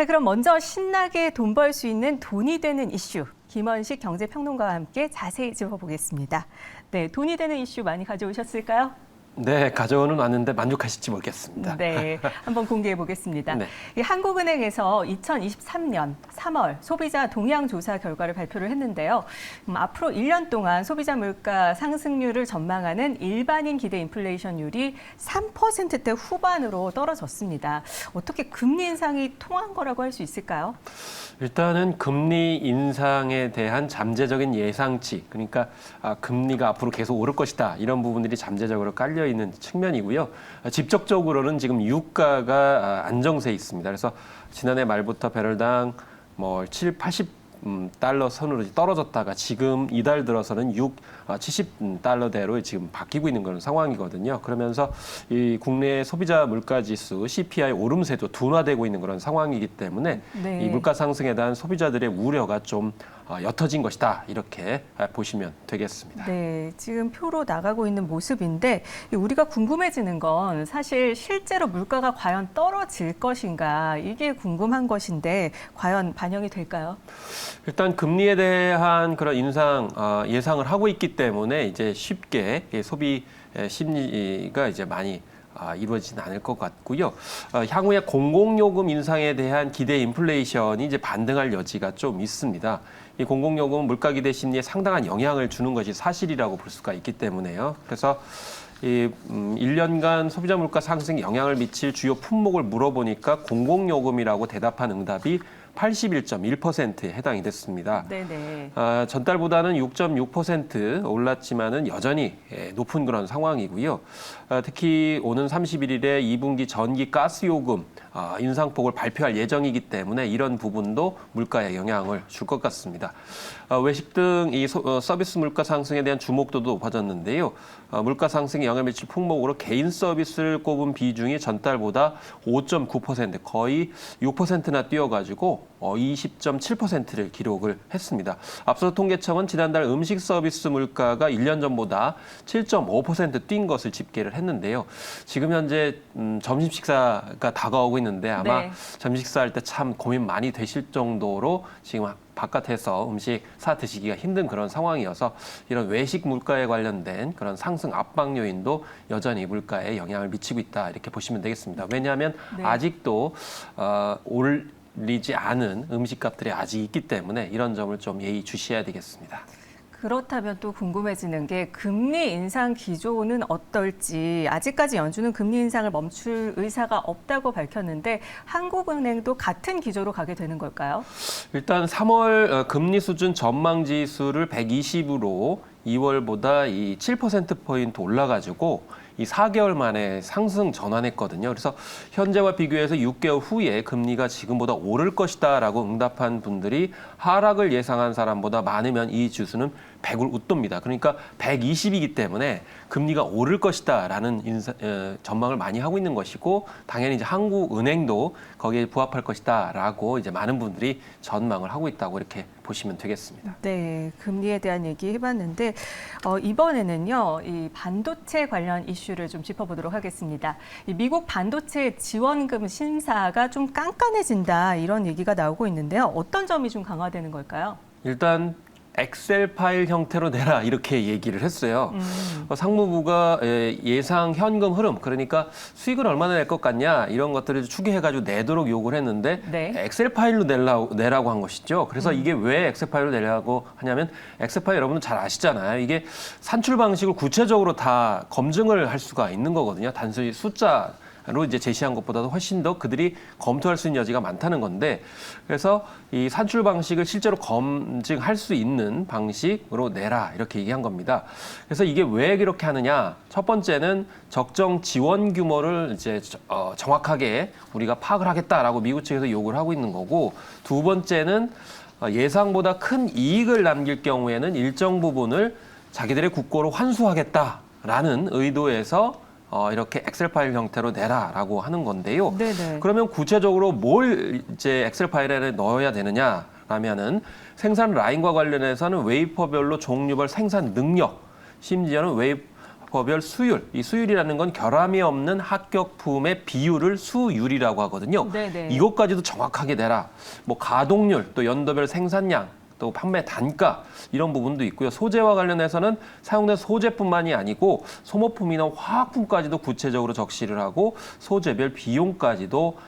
자, 그럼 먼저 신나게 돈 벌 수 있는 돈이 되는 이슈. 김원식 경제평론가와 함께 자세히 짚어보겠습니다. 네, 돈이 되는 이슈 많이 가져오셨을까요? 네, 가져오는 왔는데 만족하실지 모르겠습니다. 네, 한번 공개해 보겠습니다. 네. 이 한국은행에서 2023년 3월 소비자 동향 조사 결과를 발표를 했는데요. 앞으로 1년 동안 소비자 물가 상승률을 전망하는 일반인 기대 인플레이션율이 3%대 후반으로 떨어졌습니다. 어떻게 금리 인상이 통한 거라고 할 수 있을까요? 일단은 금리 인상에 대한 잠재적인 예상치, 그러니까 금리가 앞으로 계속 오를 것이다, 이런 부분들이 잠재적으로 깔려 있는 측면이고요. 직접적으로는 지금 유가가 안정세에 있습니다. 그래서 지난해 말부터 배럴당 7, 80달러 선으로 떨어졌다가 지금 이달 들어서는 70달러대로 지금 바뀌고 있는 그런 상황이거든요. 그러면서 이 국내 소비자 물가 지수 CPI 오름세도 둔화되고 있는 그런 상황이기 때문에 네. 이 물가 상승에 대한 소비자들의 우려가 좀 옅어진 것이다, 이렇게 보시면 되겠습니다. 네, 지금 표로 나가고 있는 모습인데 우리가 궁금해지는 건 사실 실제로 물가가 과연 떨어질 것인가, 이게 궁금한 것인데 과연 반영이 될까요? 일단 금리에 대한 그런 인상 예상을 하고 있기 때문에 이제 쉽게 소비 심리가 이제 많이 이루어지진 않을 것 같고요. 향후에 공공요금 인상에 대한 기대 인플레이션이 이제 반등할 여지가 좀 있습니다. 이 공공요금은 물가 기대 심리에 상당한 영향을 주는 것이 사실이라고 볼 수가 있기 때문에요. 그래서 이 1년간 소비자 물가 상승에 영향을 미칠 주요 품목을 물어보니까 공공요금이라고 대답한 응답이 81.1%에 해당이 됐습니다. 네네. 전달보다는 6.6% 올랐지만은 여전히 높은 그런 상황이고요. 특히 오는 31일에 2분기 전기 가스 요금 인상폭을 발표할 예정이기 때문에 이런 부분도 물가에 영향을 줄 것 같습니다. 외식 등 이 서비스 물가 상승에 대한 주목도도 높아졌는데요. 물가 상승에 영향을 미칠 품목으로 개인 서비스를 꼽은 비중이 전달보다 5.9%, 거의 6%나 뛰어가지고 20.7%를 기록을 했습니다. 앞서 통계청은 지난달 음식 서비스 물가가 1년 전보다 7.5% 뛴 것을 집계를 했는데요. 지금 현재 점심 식사가 다가오고 있는데 아마 네. 점심 식사할 때 참 고민 많이 되실 정도로 지금 바깥에서 음식 사 드시기가 힘든 그런 상황이어서 이런 외식 물가에 관련된 그런 상승 압박 요인도 여전히 물가에 영향을 미치고 있다, 이렇게 보시면 되겠습니다. 왜냐하면 네. 아직도 올리지 않은 음식값들이 아직 있기 때문에 이런 점을 좀 예의주시해야 되겠습니다. 그렇다면 또 궁금해지는 게 금리 인상 기조는 어떨지. 아직까지 연준은 금리 인상을 멈출 의사가 없다고 밝혔는데 한국은행도 같은 기조로 가게 되는 걸까요? 일단 3월 금리 수준 전망 지수를 120으로 2월보다 이 7%포인트 올라가지고 이 4개월 만에 상승 전환했거든요. 그래서 현재와 비교해서 6개월 후에 금리가 지금보다 오를 것이다라고 응답한 분들이 하락을 예상한 사람보다 많으면 이 지수는 100을 웃돕니다. 그러니까 120이기 때문에 금리가 오를 것이다라는 전망을 많이 하고 있는 것이고, 당연히 이제 한국은행도 거기에 부합할 것이다라고 이제 많은 분들이 전망을 하고 있다고 이렇게 보시면 되겠습니다. 네, 금리에 대한 얘기 해봤는데 이번에는요, 이 반도체 관련 이슈를 좀 짚어보도록 하겠습니다. 이 미국 반도체 지원금 심사가 좀 깐깐해진다, 이런 얘기가 나오고 있는데요. 어떤 점이 좀 강화되는 걸까요? 일단 엑셀 파일 형태로 내라, 이렇게 얘기를 했어요. 상무부가 예상 현금 흐름, 그러니까 수익을 얼마나 낼 것 같냐, 이런 것들을 추계해가지고 내도록 요구를 했는데 네. 엑셀 파일로 내라고 한 것이죠. 그래서 이게 왜 엑셀 파일로 내라고 하냐면, 엑셀 파일 여러분은 잘 아시잖아요. 이게 산출 방식을 구체적으로 다 검증을 할 수가 있는 거거든요. 단순히 숫자 로 이제 제시한 것보다도 훨씬 더 그들이 검토할 수 있는 여지가 많다는 건데, 그래서 이 산출 방식을 실제로 검증할 수 있는 방식으로 내라, 이렇게 얘기한 겁니다. 그래서 이게 왜 그렇게 하느냐? 첫 번째는 적정 지원 규모를 이제 정확하게 우리가 파악을 하겠다라고 미국 측에서 요구를 하고 있는 거고, 두 번째는 예상보다 큰 이익을 남길 경우에는 일정 부분을 자기들의 국고로 환수하겠다라는 의도에서 이렇게 엑셀 파일 형태로 내라라고 하는 건데요. 네네. 그러면 구체적으로 뭘 이제 엑셀 파일에 넣어야 되느냐라면은 생산 라인과 관련해서는 웨이퍼별로 종류별 생산 능력, 심지어는 학과별 수율, 이 수율이라는 건 결함이 없는 합격품의 비율을 수율이라고 하거든요. 네네. 이것까지도 정확하게 내라. 뭐 가동률, 또 연도별 생산량, 또 판매 단가 이런 부분도 있고요. 소재와 관련해서는 사용된 소재뿐만이 아니고 소모품이나 화학품까지도 구체적으로 적시를 하고 소재별 비용까지도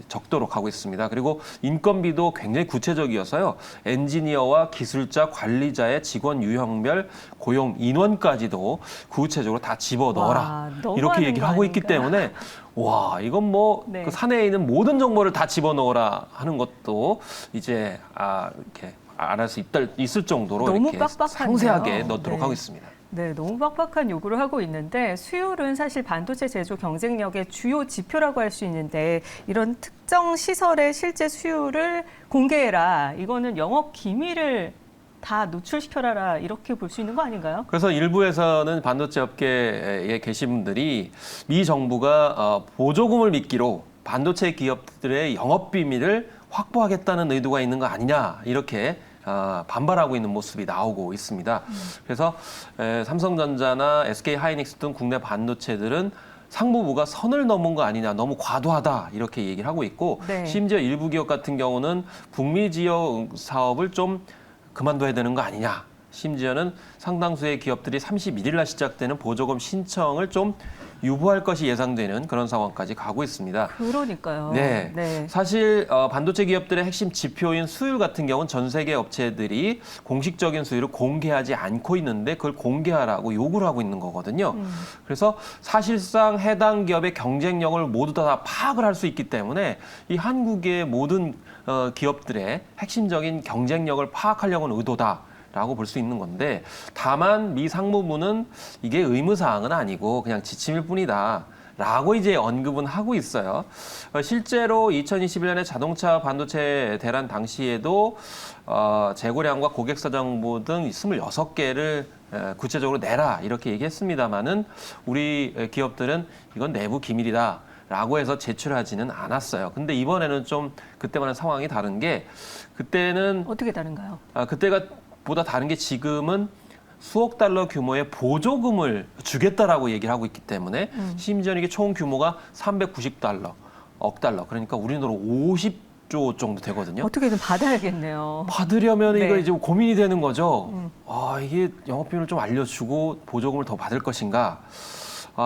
적도록 하고 있습니다. 그리고 인건비도 굉장히 구체적이어서요. 엔지니어와 기술자, 관리자의 직원 유형별 고용 인원까지도 구체적으로 다 집어넣어라. 와, 너무 이렇게 많은 얘기를 거 하고 있기 아닌가? 때문에 와, 이건 뭐 네. 그 사내에 있는 모든 정보를 다 집어넣어라 하는 것도 이제 이렇게 알을 수 있을 정도로 너무 이렇게 빡빡한데요. 상세하게 넣도록 네. 하고 있습니다. 네, 너무 빡빡한 요구를 하고 있는데 수율은 사실 반도체 제조 경쟁력의 주요 지표라고 할 수 있는데 이런 특정 시설의 실제 수율을 공개해라. 이거는 영업 기밀을 다 노출시켜라 이렇게 볼 수 있는 거 아닌가요? 그래서 일부에서는 반도체 업계에 계신 분들이 미 정부가 보조금을 미끼로 반도체 기업들의 영업 비밀을 확보하겠다는 의도가 있는 거 아니냐 이렇게 반발하고 있는 모습이 나오고 있습니다. 그래서 삼성전자나 SK하이닉스 등 국내 반도체들은 상무부가 선을 넘은 거 아니냐, 너무 과도하다 이렇게 얘기를 하고 있고 네. 심지어 일부 기업 같은 경우는 북미 지역 사업을 좀 그만둬야 되는 거 아니냐. 심지어는 상당수의 기업들이 31일 날 시작되는 보조금 신청을 좀 유보할 것이 예상되는 그런 상황까지 가고 있습니다. 그러니까요. 네. 사실 반도체 기업들의 핵심 지표인 수율 같은 경우는 전 세계 업체들이 공식적인 수율을 공개하지 않고 있는데 그걸 공개하라고 요구를 하고 있는 거거든요. 그래서 사실상 해당 기업의 경쟁력을 모두 다 파악을 할 수 있기 때문에 이 한국의 모든 기업들의 핵심적인 경쟁력을 파악하려는 의도다. 라고 볼 수 있는 건데 다만 미 상무부는 이게 의무사항은 아니고 그냥 지침일 뿐이다. 라고 이제 언급은 하고 있어요. 실제로 2021년에 자동차 반도체 대란 당시에도 재고량과 고객사 정보 등 26개를 구체적으로 내라 이렇게 얘기했습니다마는 우리 기업들은 이건 내부 기밀이다. 라고 해서 제출하지는 않았어요. 근데 이번에는 좀 그때와는 상황이 다른 게 그때는 어떻게 다른가요? 그때가 보다 다른 게 지금은 수억 달러 규모의 보조금을 주겠다라고 얘기를 하고 있기 때문에 심지어 이게 총 규모가 390달러, 억 달러. 그러니까 우리 돈으로 50조 정도 되거든요. 어떻게든 받아야겠네요. 받으려면 네. 이거 이제 고민이 되는 거죠. 이게 영업비밀을 좀 알려주고 보조금을 더 받을 것인가.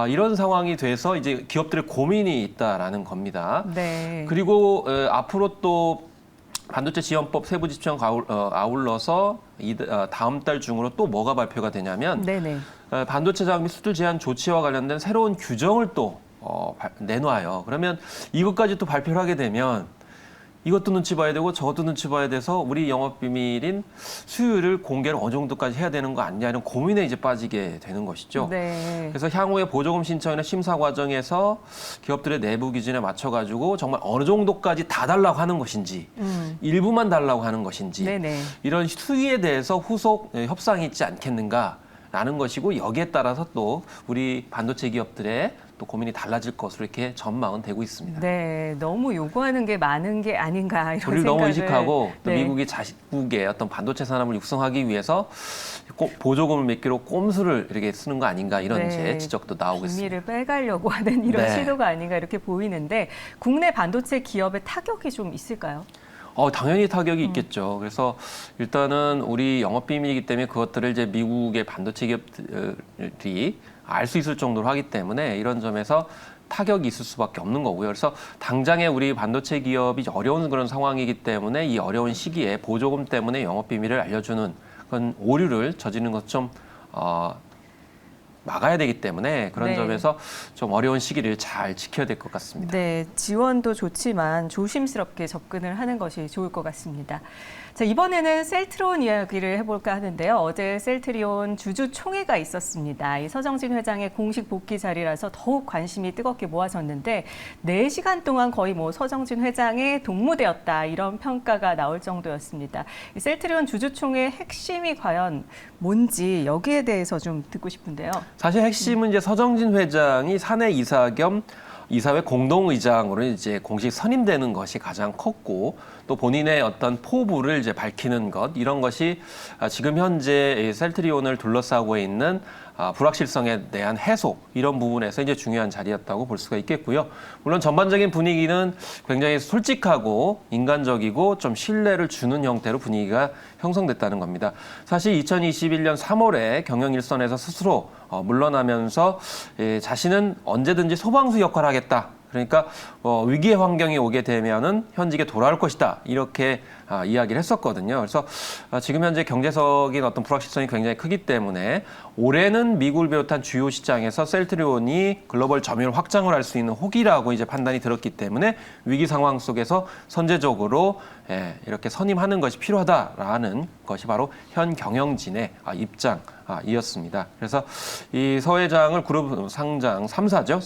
이런 상황이 돼서 이제 기업들의 고민이 있다라는 겁니다. 네. 그리고 앞으로 또 반도체 지원법 세부 지침 아울러서 다음 달 중으로 또 뭐가 발표가 되냐면 네네. 반도체 장비 수출 제한 조치와 관련된 새로운 규정을 또 내놔요. 그러면 이것까지 또 발표를 하게 되면 이것도 눈치 봐야 되고 저것도 눈치 봐야 돼서 우리 영업 비밀인 수율을 공개를 어느 정도까지 해야 되는 거 아니냐 이런 고민에 이제 빠지게 되는 것이죠. 네. 그래서 향후에 보조금 신청이나 심사 과정에서 기업들의 내부 기준에 맞춰가지고 정말 어느 정도까지 다 달라고 하는 것인지 일부만 달라고 하는 것인지 네네. 이런 수위에 대해서 후속 협상이 있지 않겠는가라는 것이고 여기에 따라서 또 우리 반도체 기업들의 또 고민이 달라질 것으로 이렇게 전망은 되고 있습니다. 네, 너무 요구하는 게 많은 게 아닌가 이런 우리를 생각을. 너무 의식하고 또 네. 미국이 자국의 어떤 반도체 산업을 육성하기 위해서 꼭 보조금을 몇 개로 꼼수를 이렇게 쓰는 거 아닌가 이런 네. 이제 지적도 나오고 있습니다. 기밀을 빼가려고 하는 이런 네. 시도가 아닌가 이렇게 보이는데 국내 반도체 기업의 타격이 좀 있을까요? 당연히 타격이 있겠죠. 그래서 일단은 우리 영업 비밀이기 때문에 그것들을 이제 미국의 반도체 기업들이 알 수 있을 정도로 하기 때문에 이런 점에서 타격이 있을 수밖에 없는 거고요. 그래서 당장에 우리 반도체 기업이 어려운 그런 상황이기 때문에 이 어려운 시기에 보조금 때문에 영업 비밀을 알려주는 그런 오류를 저지르는 것 좀 막아야 되기 때문에 그런 네. 점에서 좀 어려운 시기를 잘 지켜야 될 것 같습니다. 네, 지원도 좋지만 조심스럽게 접근을 하는 것이 좋을 것 같습니다. 자, 이번에는 셀트리온 이야기를 해볼까 하는데요. 어제 셀트리온 주주총회가 있었습니다. 이 서정진 회장의 공식 복귀 자리라서 더욱 관심이 뜨겁게 모아졌는데 4시간 동안 거의 뭐 서정진 회장의 동무되었다 이런 평가가 나올 정도였습니다. 이 셀트리온 주주총회 핵심이 과연 뭔지 여기에 대해서 좀 듣고 싶은데요. 사실 핵심은 이제 서정진 회장이 사내 이사 겸 이사회 공동의장으로 이제 공식 선임되는 것이 가장 컸고 또 본인의 어떤 포부를 이제 밝히는 것 이런 것이 지금 현재 셀트리온을 둘러싸고 있는 불확실성에 대한 해소 이런 부분에서 이제 중요한 자리였다고 볼 수가 있겠고요. 물론 전반적인 분위기는 굉장히 솔직하고 인간적이고 좀 신뢰를 주는 형태로 분위기가 형성됐다는 겁니다. 사실 2021년 3월에 경영 일선에서 스스로 물러나면서 자신은 언제든지 소방수 역할을 하겠다. 그러니까 위기의 환경이 오게 되면은 현직에 돌아올 것이다 이렇게 이야기를 했었거든요. 그래서 지금 현재 경제적인 어떤 불확실성이 굉장히 크기 때문에 올해는 미국을 비롯한 주요 시장에서 셀트리온이 글로벌 점유율 확장을 할 수 있는 호기라고 이제 판단이 들었기 때문에 위기 상황 속에서 선제적으로 이렇게 선임하는 것이 필요하다라는 것이 바로 현 경영진의 입장이었습니다. 그래서 이 서 회장을 그룹 상장 3사죠.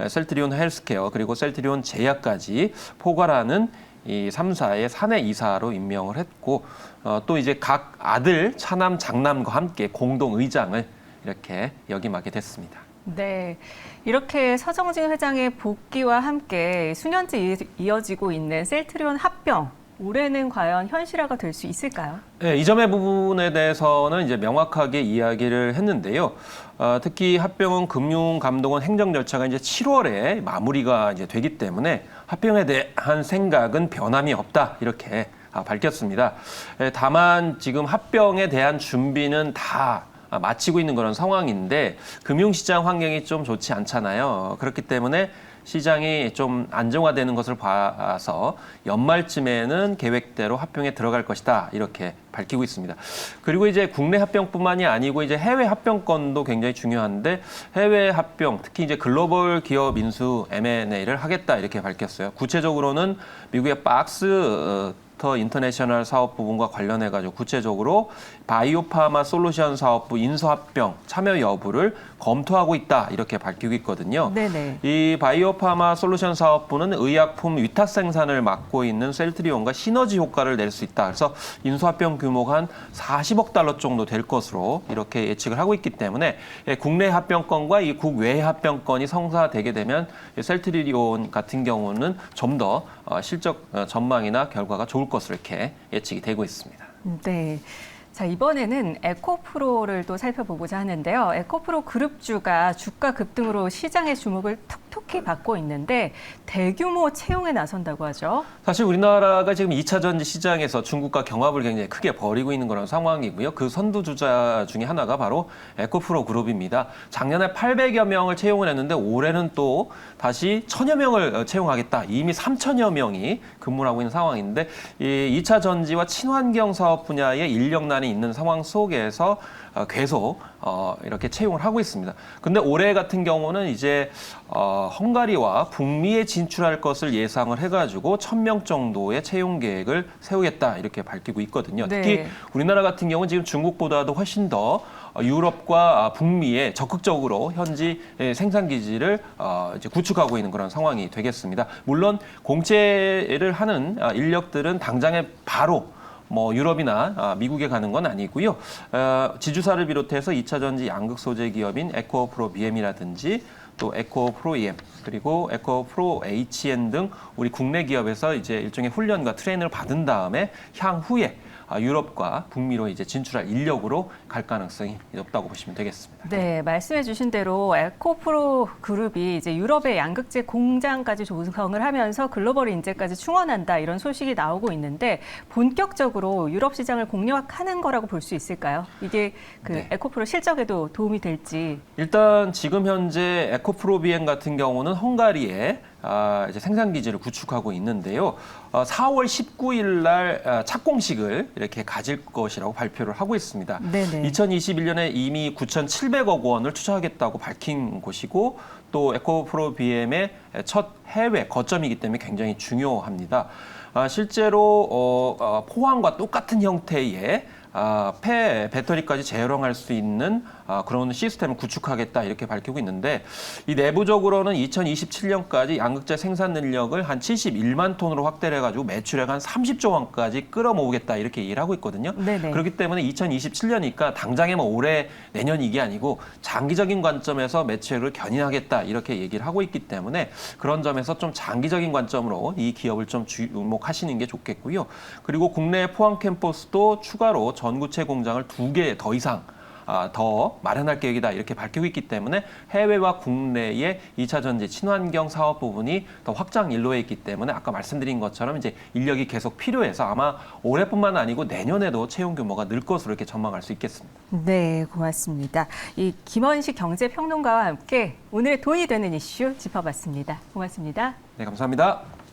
셀트리온 헬스케어 그리고 셀트리온 제약까지 포괄하는 이 3사의 사내 이사로 임명을 했고 또 이제 각 아들 차남 장남과 함께 공동 의장을 이렇게 역임하게 됐습니다. 네, 이렇게 서정진 회장의 복귀와 함께 수년째 이어지고 있는 셀트리온 합병. 올해는 과연 현실화가 될 수 있을까요? 네, 이 점의 부분에 대해서는 이제 명확하게 이야기를 했는데요. 특히 합병은 금융감독원 행정 절차가 이제 7월에 마무리가 이제 되기 때문에 합병에 대한 생각은 변함이 없다 이렇게 밝혔습니다. 다만 지금 합병에 대한 준비는 다 마치고 있는 그런 상황인데 금융시장 환경이 좀 좋지 않잖아요. 그렇기 때문에 시장이 좀 안정화되는 것을 봐서 연말쯤에는 계획대로 합병에 들어갈 것이다 이렇게 밝히고 있습니다. 그리고 이제 국내 합병뿐만이 아니고 이제 해외 합병권도 굉장히 중요한데 해외 합병 특히 이제 글로벌 기업 인수 M&A를 하겠다 이렇게 밝혔어요. 구체적으로는 미국의 박스 인터내셔널 사업 부분과 관련해 가지고 구체적으로 바이오파마 솔루션 사업부 인수합병 참여 여부를 검토하고 있다 이렇게 밝히고 있거든요. 네네. 이 바이오파마 솔루션 사업부는 의약품 위탁 생산을 맡고 있는 셀트리온과 시너지 효과를 낼 수 있다. 그래서 인수합병 규모가 한 40억 달러 정도 될 것으로 이렇게 예측을 하고 있기 때문에 국내 합병권과 이 국외 합병권이 성사되게 되면 셀트리온 같은 경우는 좀 더 실적 전망이나 결과가 좋을 것으로 이렇게 예측이 되고 있습니다. 네. 자, 이번에는 에코프로를 또 살펴보고자 하는데요. 에코프로 그룹주가 주가 급등으로 시장의 주목을 톡톡히 받고 있는데 대규모 채용에 나선다고 하죠. 사실 우리나라가 지금 2차 전지 시장에서 중국과 경합을 굉장히 크게 벌이고 있는 그런 상황이고요. 그 선두주자 중에 하나가 바로 에코프로 그룹입니다. 작년에 800여 명을 채용을 했는데 올해는 또 다시 1000여 명을 채용하겠다. 이미 3000여 명이 근무를 하고 있는 상황인데 이 2차 전지와 친환경 사업 분야의 인력난이 있는 상황 속에서 계속 이렇게 채용을 하고 있습니다. 근데 올해 같은 경우는 이제 헝가리와 북미에 진출할 것을 예상을 해가지고 1000명 정도의 채용 계획을 세우겠다 이렇게 밝히고 있거든요. 네. 특히 우리나라 같은 경우는 지금 중국보다도 훨씬 더 유럽과 북미에 적극적으로 현지 생산 기지를 이제 구축하고 있는 그런 상황이 되겠습니다. 물론 공채를 하는 인력들은 당장에 바로 유럽이나 미국에 가는 건 아니고요. 지주사를 비롯해서 2차 전지 양극 소재 기업인 에코프로 BM이라든지 또 에코프로 EM 그리고 에코프로 HN 등 우리 국내 기업에서 이제 일종의 훈련과 트레이닝을 받은 다음에 향후에 유럽과 북미로 이제 진출할 인력으로 갈 가능성이 높다고 보시면 되겠습니다. 네, 말씀해주신 대로 에코프로 그룹이 이제 유럽의 양극재 공장까지 조성을 하면서 글로벌 인재까지 충원한다 이런 소식이 나오고 있는데 본격적으로 유럽 시장을 공략하는 거라고 볼 수 있을까요? 이게 네. 에코프로 실적에도 도움이 될지. 일단 지금 현재 에코프로 비엔 같은 경우는 헝가리에 이제 생산 기지를 구축하고 있는데요. 4월 19일 날 착공식을 이렇게 가질 것이라고 발표를 하고 있습니다. 네네. 2021년에 이미 9,700억 원을 투자하겠다고 밝힌 곳이고 또 에코프로 BM의 첫 해외 거점이기 때문에 굉장히 중요합니다. 실제로 포항과 똑같은 형태의 폐 배터리까지 재활용할 수 있는 그런 시스템을 구축하겠다 이렇게 밝히고 있는데 이 내부적으로는 2027년까지 약 양극재 생산 능력을 한 71만 톤으로 확대를 해가지고 매출액 한 30조 원까지 끌어모으겠다 이렇게 얘기를 하고 있거든요. 네네. 그렇기 때문에 2027년이니까 당장에 뭐 올해 내년 이게 아니고 장기적인 관점에서 매출액을 견인하겠다 이렇게 얘기를 하고 있기 때문에 그런 점에서 좀 장기적인 관점으로 이 기업을 좀 주목하시는 게 좋겠고요. 그리고 국내 포항 캠퍼스도 추가로 전구체 공장을 2개 더 이상 더 마련할 계획이다 이렇게 밝히고 있기 때문에 해외와 국내의 2차 전지 친환경 사업 부분이 더 확장 일로에 있기 때문에 아까 말씀드린 것처럼 이제 인력이 계속 필요해서 아마 올해뿐만 아니고 내년에도 채용 규모가 늘 것으로 이렇게 전망할 수 있겠습니다. 네, 고맙습니다. 이 김원식 경제평론가와 함께 오늘의 돈이 되는 이슈 짚어봤습니다. 고맙습니다. 네, 감사합니다.